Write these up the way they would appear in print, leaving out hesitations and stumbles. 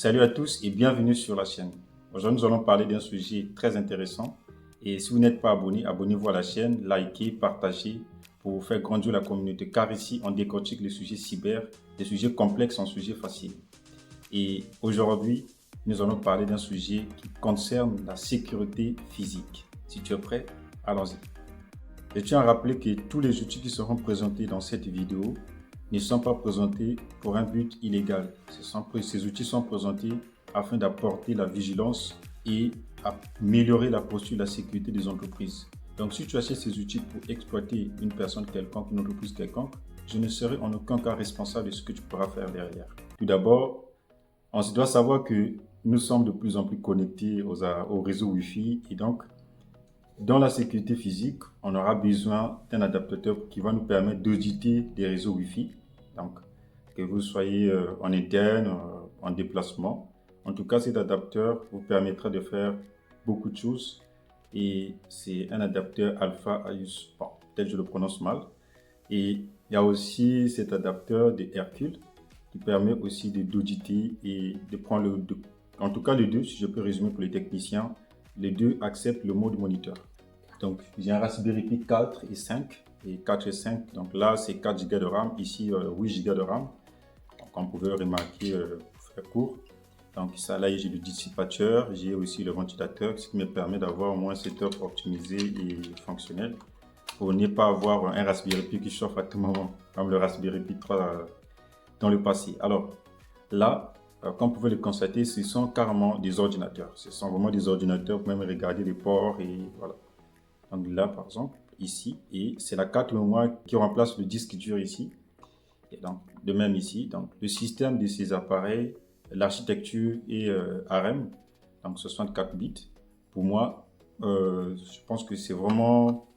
Salut à tous et bienvenue sur la chaîne. Aujourd'hui, nous allons parler d'un sujet très intéressant. Et si vous n'êtes pas abonné, abonnez-vous à la chaîne, likez, partagez pour faire grandir la communauté. Car ici, on décortique les sujets cyber, des sujets complexes en sujets faciles. Et aujourd'hui, nous allons parler d'un sujet qui concerne la sécurité physique. Si tu es prêt, allons-y. Je tiens à rappeler que tous les outils qui seront présentés dans cette vidéo ne sont pas présentés pour un but illégal. Ces outils sont présentés afin d'apporter la vigilance et améliorer la posture de la sécurité des entreprises. Donc, si tu achètes ces outils pour exploiter une personne quelconque, une entreprise quelconque, je ne serai en aucun cas responsable de ce que tu pourras faire derrière. Tout d'abord, on doit savoir que nous sommes de plus en plus connectés au réseau Wi-Fi et donc, dans la sécurité physique, on aura besoin d'un adaptateur qui va nous permettre d'auditer des réseaux Wi-Fi. Donc, que vous soyez en interne, en déplacement. En tout cas, cet adapteur vous permettra de faire beaucoup de choses. Et c'est un adapteur Alpha AIUS, bon, peut-être je le prononce mal. Et il y a aussi cet adapteur de Hercule qui permet aussi d'auditer et de prendre en tout cas les deux, si je peux résumer pour les techniciens, les deux acceptent le mode moniteur. Donc, j'ai un Raspberry Pi 4 et 5. Et 4 et 5, donc là, c'est 4 Go de RAM. Ici, 8 Go de RAM. Donc, on pouvait remarquer pour faire court. Donc, ça, là, j'ai le dissipateur. J'ai aussi le ventilateur, ce qui me permet d'avoir au moins un setup optimisé et fonctionnel. Pour ne pas avoir un Raspberry Pi qui chauffe à tout moment, comme le Raspberry Pi 3 dans le passé. Alors, là, comme vous pouvez le constater, ce sont carrément des ordinateurs. Ce sont vraiment des ordinateurs. Vous pouvez même regarder les ports et voilà. Donc là, par exemple, ici, et c'est la carte mémoire qui remplace le disque dur ici. Et donc, de même ici, donc le système de ces appareils, l'architecture est ARM, donc 64 bits. Pour moi, je pense que c'est vraiment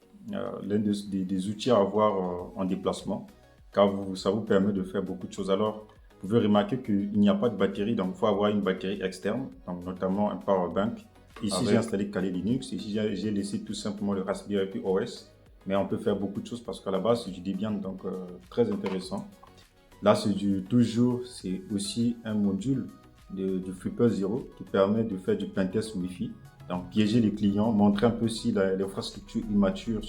l'un des outils à avoir en déplacement, car ça vous permet de faire beaucoup de choses. Alors, vous pouvez remarquer qu'il n'y a pas de batterie, donc il faut avoir une batterie externe, donc notamment un power bank. Ici, j'ai installé Kali Linux. Ici, j'ai laissé tout simplement le Raspberry Pi OS. Mais on peut faire beaucoup de choses parce qu'à la base, c'est du Debian, donc très intéressant. Là, c'est aussi un module du Flipper Zero qui permet de faire du pentest Wi-Fi. Donc, piéger les clients, montrer un peu si l'infrastructure est immature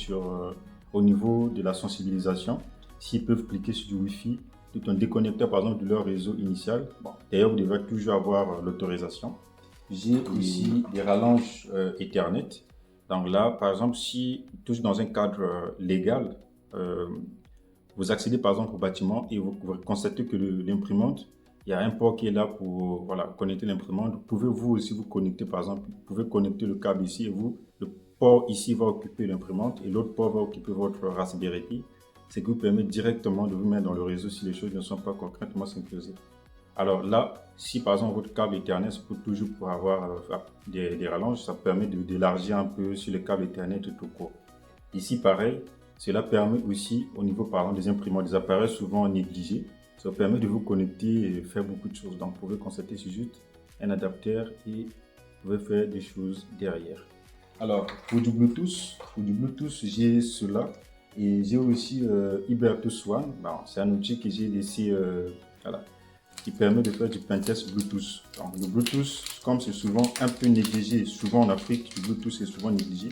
au niveau de la sensibilisation. S'ils peuvent cliquer sur du Wi-Fi, tout en déconnectant par exemple de leur réseau initial. Bon, d'ailleurs, vous devez toujours avoir l'autorisation. J'ai aussi des rallonges Ethernet. Donc là, par exemple, si toujours dans un cadre légal, vous accédez par exemple au bâtiment et vous constatez que l'imprimante, il y a un port qui est là pour voilà, connecter l'imprimante. Vous pouvez vous aussi vous connecter, par exemple, vous pouvez connecter le câble ici et le port ici va occuper l'imprimante et l'autre port va occuper votre Raspberry Pi. Ce qui vous permet directement de vous mettre dans le réseau si les choses ne sont pas concrètement synchronisées. Alors là, si par exemple votre câble Ethernet, c'est toujours pour avoir des rallonges, ça permet d'élargir un peu sur le câble Ethernet tout au court. Ici, pareil, cela permet aussi au niveau par exemple des imprimantes, des appareils souvent négligés, ça permet de vous connecter et faire beaucoup de choses. Donc vous pouvez constater c'est juste un adapteur et vous pouvez faire des choses derrière. Alors pour du Bluetooth, j'ai cela et j'ai aussi Ibertus One. Bon, c'est un outil que j'ai laissé voilà, qui permet de faire du pentest Bluetooth. Donc, le Bluetooth, comme c'est souvent un peu négligé, souvent en Afrique, le Bluetooth est souvent négligé.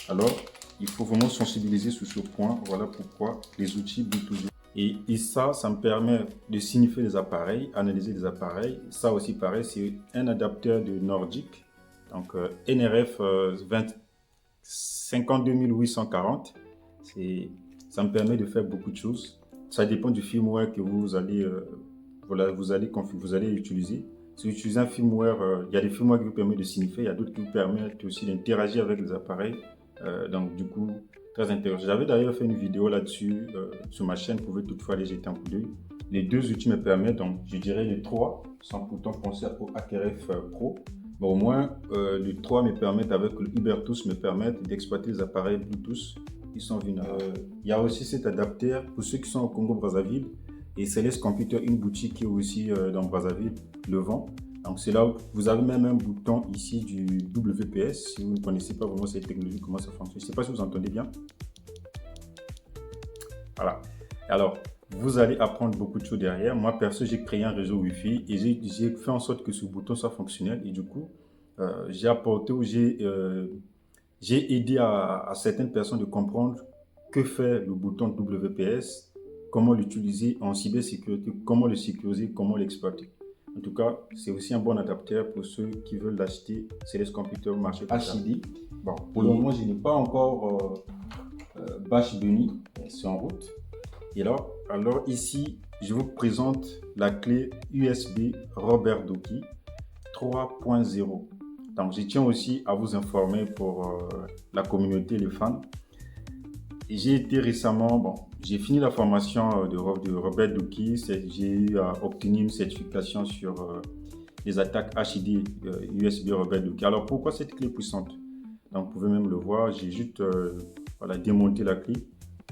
Alors, il faut vraiment sensibiliser sur ce point. Voilà pourquoi les outils Bluetooth. Et ça me permet de signifier les appareils, analyser les appareils. Ça aussi, pareil, c'est un adapteur de Nordic. Donc, NRF 52840. Ça me permet de faire beaucoup de choses. Ça dépend du firmware que vous allez utiliser. Si vous utilisez un firmware, il y a des firmware qui vous permettent de signifier, il y a d'autres qui vous permettent aussi d'interagir avec les appareils. Donc du coup, très intéressant. J'avais d'ailleurs fait une vidéo là-dessus sur ma chaîne, vous pouvez toutefois aller jeter un coup d'œil. Les deux outils me permettent, donc je dirais les trois, sans pourtant penser au HackerF Pro. Mais au moins, les trois me permettent, avec le Ibertus, me permettent d'exploiter les appareils Bluetooth qui sont vulnérables. Il y a aussi cet adapteur pour ceux qui sont au Congo-Brazzaville. Et Celeste Computer, une boutique qui est aussi dans Brazzaville, le vend. Donc c'est là où vous avez même un bouton ici du WPS. Si vous ne connaissez pas vraiment cette technologie, comment ça fonctionne. Je ne sais pas si vous entendez bien. Voilà. Alors, Vous allez apprendre beaucoup de choses derrière. Moi, perso, j'ai créé un réseau Wi-Fi et j'ai fait en sorte que ce bouton soit fonctionnel. Et du coup, j'ai apporté ou j'ai aidé à certaines personnes de comprendre que fait le bouton WPS, comment l'utiliser en cybersécurité, comment le sécuriser, comment l'exploiter. En tout cas, c'est aussi un bon adaptateur pour ceux qui veulent l'acheter. Celeste Computer marché HID. Bon, pour le moment, je n'ai pas encore Bash Bunny, c'est en route. Et alors ici, je vous présente la clé USB Robert Doki 3.0. Donc, je tiens aussi à vous informer pour la communauté, les fans. J'ai été récemment, j'ai fini la formation de Robert Doki. J'ai obtenu une certification sur les attaques HID USB Robert Doki. Alors, pourquoi cette clé puissante? Donc, vous pouvez même le voir, j'ai juste démonté la clé.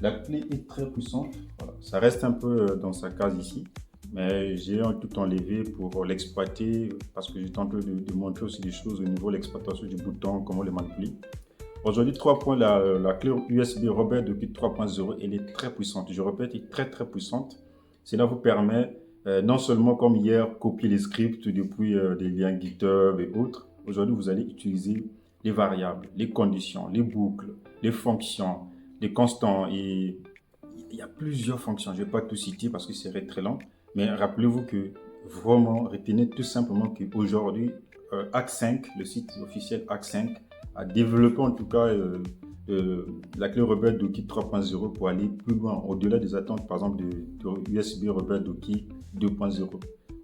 La clé est très puissante. Voilà. Ça reste un peu dans sa case ici, mais j'ai tout enlevé pour l'exploiter parce que j'étais en train de montrer aussi des choses au niveau de l'exploitation du bouton, comment le manipuler. Aujourd'hui, la clé USB Robert Doki 3.0, elle est très puissante. Je répète, elle est très très puissante. Cela vous permet non seulement comme hier, copier les scripts depuis des liens GitHub et autres. Aujourd'hui, vous allez utiliser les variables, les conditions, les boucles, les fonctions, les constants. Et il y a plusieurs fonctions. Je ne vais pas tout citer parce que ce serait très long. Mais rappelez-vous que vraiment, retenez tout simplement qu'aujourd'hui, Hack5, le site officiel Hack5, a développé en tout cas la clé Robert Doki 3.0 pour aller plus loin, au-delà des attentes, par exemple, de USB Robert Doki 2.0.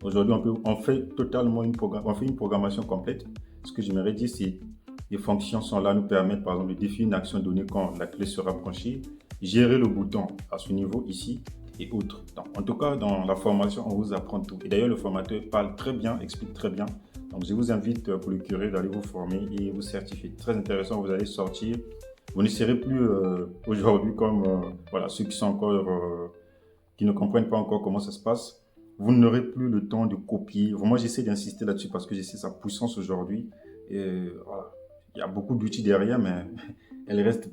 Aujourd'hui, on fait totalement une programmation complète. Ce que j'aimerais dire, c'est les fonctions sont là, nous permettent par exemple de définir une action donnée quand la clé sera branchée, gérer le bouton à ce niveau ici et autres. Donc, en tout cas, dans la formation, on vous apprend tout. Et d'ailleurs, le formateur parle très bien, explique très bien. Donc, je vous invite pour le curieux d'aller vous former et vous certifier. Très intéressant, vous allez sortir. Vous ne serez plus aujourd'hui comme ceux qui sont encore, qui ne comprennent pas encore comment ça se passe. Vous n'aurez plus le temps de copier. Moi, j'essaie d'insister là-dessus parce que je sais sa puissance aujourd'hui. Et voilà. Il y a beaucoup d'outils derrière, mais elle reste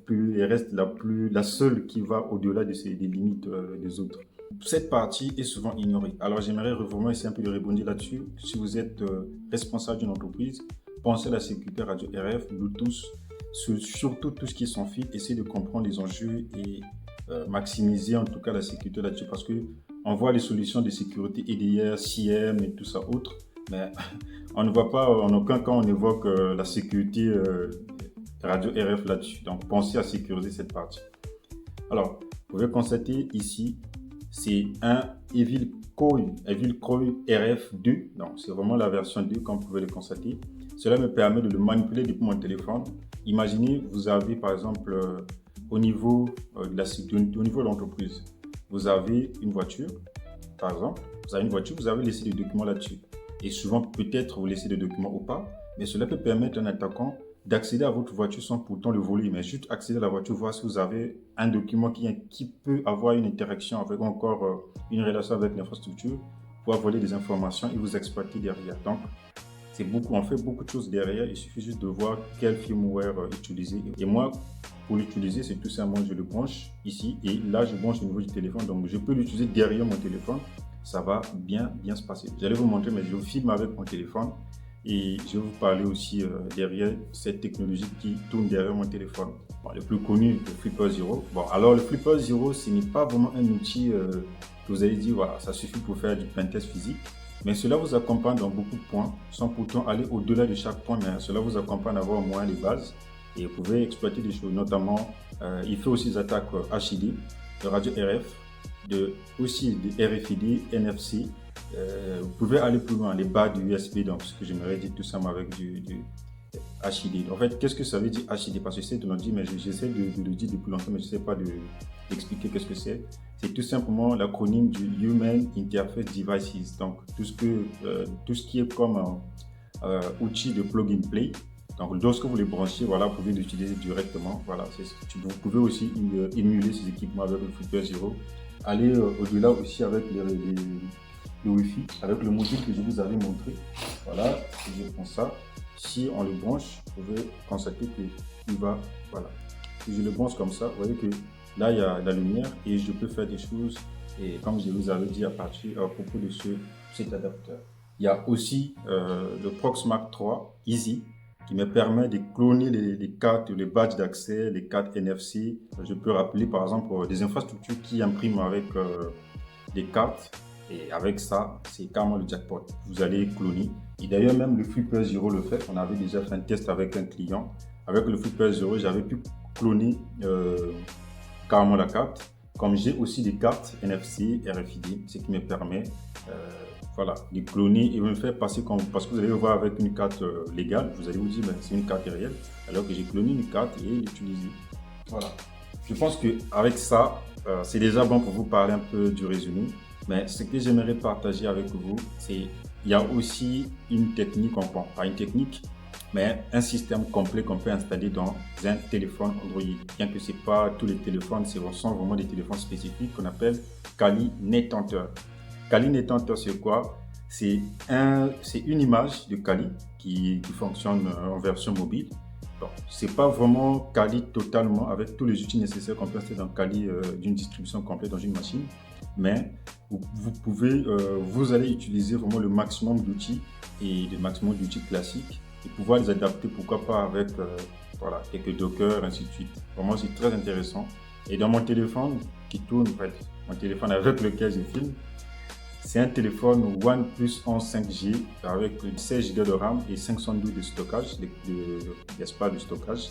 la seule qui va au-delà des limites des autres. Cette partie est souvent ignorée. Alors, j'aimerais vraiment essayer un peu de rebondir là-dessus. Si vous êtes responsable d'une entreprise, pensez à la sécurité radio RF, Bluetooth, surtout tout ce qui est sans fil. Essayez de comprendre les enjeux et maximiser en tout cas la sécurité là-dessus parce que on voit les solutions de sécurité EDR, CIEM et tout ça autre, mais on ne voit pas, en aucun cas, on évoque la sécurité radio RF là-dessus. Donc, pensez à sécuriser cette partie. Alors, vous pouvez constater ici, c'est un Evil Coil RF2. Donc, c'est vraiment la version 2, comme vous pouvez le constater. Cela me permet de le manipuler depuis mon téléphone. Imaginez, vous avez par exemple, au niveau de l'entreprise, vous avez une voiture, par exemple. Vous avez une voiture, vous avez laissé des documents là-dessus. Et souvent, peut-être, vous laissez des documents ou pas, mais cela peut permettre à un attaquant d'accéder à votre voiture sans pourtant le voler, mais juste accéder à la voiture, voir si vous avez un document qui peut avoir une interaction avec encore une relation avec l'infrastructure, pouvoir voler des informations et vous exploiter derrière. Donc, on fait beaucoup de choses derrière, il suffit juste de voir quel firmware utiliser. Et moi, pour l'utiliser, c'est tout simplement, je le branche ici et là, je branche au niveau du téléphone, donc je peux l'utiliser derrière mon téléphone. Ça va bien se passer. J'allais vous montrer, mais je vous filme avec mon téléphone et je vais vous parler aussi derrière cette technologie qui tourne derrière mon téléphone. Bon, le plus connu, le Flipper Zero. Bon, alors le Flipper Zero, ce n'est pas vraiment un outil que vous allez dire, voilà, ça suffit pour faire du pentest physique, mais cela vous accompagne dans beaucoup de points, sans pourtant aller au-delà de chaque point, mais cela vous accompagne à avoir au moins les bases et vous pouvez exploiter des choses, notamment, il fait aussi des attaques HID, de radio RF, aussi des RFID, NFC. Vous pouvez aller plus loin, les bas du USB, donc ce que j'aimerais dire tout simplement avec du HID. En fait, qu'est-ce que ça veut dire HID? Parce que j'essaie de le dire, mais j'essaie de le dire depuis longtemps, mais je ne sais pas d'expliquer qu'est-ce que c'est. C'est tout simplement l'acronyme du Human Interface Devices. Donc, tout ce qui est comme outil de plug and play. Donc, lorsque vous les branchez, voilà, vous pouvez l'utiliser directement. Voilà, vous pouvez aussi émuler ces équipements avec le Flipper Zero. Aller au-delà aussi avec le Wi-Fi, avec le module que je vous avais montré. Voilà, si je prends ça, si on le branche, vous pouvez constater qu'il va, voilà. Si je le branche comme ça, vous voyez que là, il y a la lumière et je peux faire des choses et comme je vous avais dit à propos de cet adapteur. Il y a aussi le Proxmark 3 Easy qui me permet de cloner les cartes, les badges d'accès, les cartes NFC. Je peux rappeler par exemple des infrastructures qui impriment avec des cartes. Et avec ça, c'est carrément le jackpot. Vous allez cloner. Et d'ailleurs, même le Flipper Zero le fait. On avait déjà fait un test avec un client. Avec le Flipper Zero, j'avais pu cloner carrément la carte. Comme j'ai aussi des cartes NFC, RFID, ce qui me permet de cloner et me faire passer parce que vous allez voir avec une carte légale, vous allez vous dire c'est une carte réelle, alors que j'ai cloné une carte et l'utiliser. Voilà. Je pense qu'avec ça, c'est déjà bon pour vous parler un peu du résumé. Mais ce que j'aimerais partager avec vous, c'est qu'il y a aussi une technique, pas une technique, mais un système complet qu'on peut installer dans un téléphone Android. Bien que ce n'est pas tous les téléphones, ce sont vraiment des téléphones spécifiques qu'on appelle Kali Net Hunter. Kali Net Hunter, c'est quoi? C'est une image de Kali qui fonctionne en version mobile. Ce n'est pas vraiment Kali totalement avec tous les outils nécessaires qu'on peut installer dans Kali d'une distribution complète dans une machine. Mais vous allez utiliser vraiment le maximum d'outils et le maximum d'outils classiques et pouvoir les adapter, pourquoi pas avec quelques Docker, ainsi de suite. Vraiment, c'est très intéressant. Et dans mon téléphone qui tourne, mon téléphone avec lequel je filme, c'est un téléphone OnePlus 11 5G avec 16 Go de RAM et 512 de stockage, d'espace de stockage.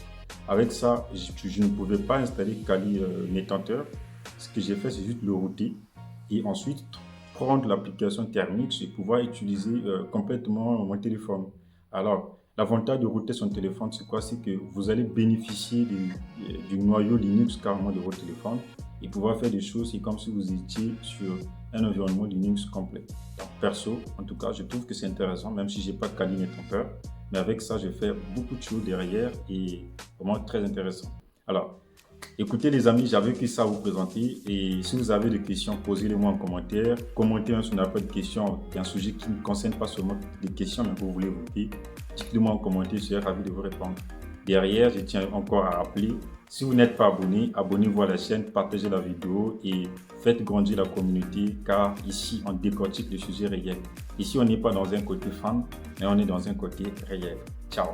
Avec ça, je ne pouvais pas installer Kali Net Hunter. Ce que j'ai fait, c'est juste le router et ensuite prendre l'application Thermix et pouvoir utiliser complètement mon téléphone. Alors, l'avantage de router son téléphone, c'est quoi? C'est que vous allez bénéficier du noyau Linux carrément de votre téléphone et pouvoir faire des choses, c'est comme si vous étiez sur un environnement Linux complet. Donc, perso, en tout cas, je trouve que c'est intéressant, même si je n'ai pas Kali Net Hunter, mais avec ça, je fais beaucoup de choses derrière et vraiment très intéressant. Alors, écoutez les amis, j'avais que ça à vous présenter et si vous avez des questions, posez-les-moi en commentaire. Commentez si vous n'avez pas de questions, il y a un sujet qui ne concerne pas seulement des questions, mais que vous voulez évoquer. Dites-le-moi en commentaire, je serai ravi de vous répondre. Derrière, je tiens encore à rappeler, si vous n'êtes pas abonné, abonnez-vous à la chaîne, partagez la vidéo et faites grandir la communauté car ici, on décortique le sujet réel. Ici, on n'est pas dans un côté fan, mais on est dans un côté réel. Ciao.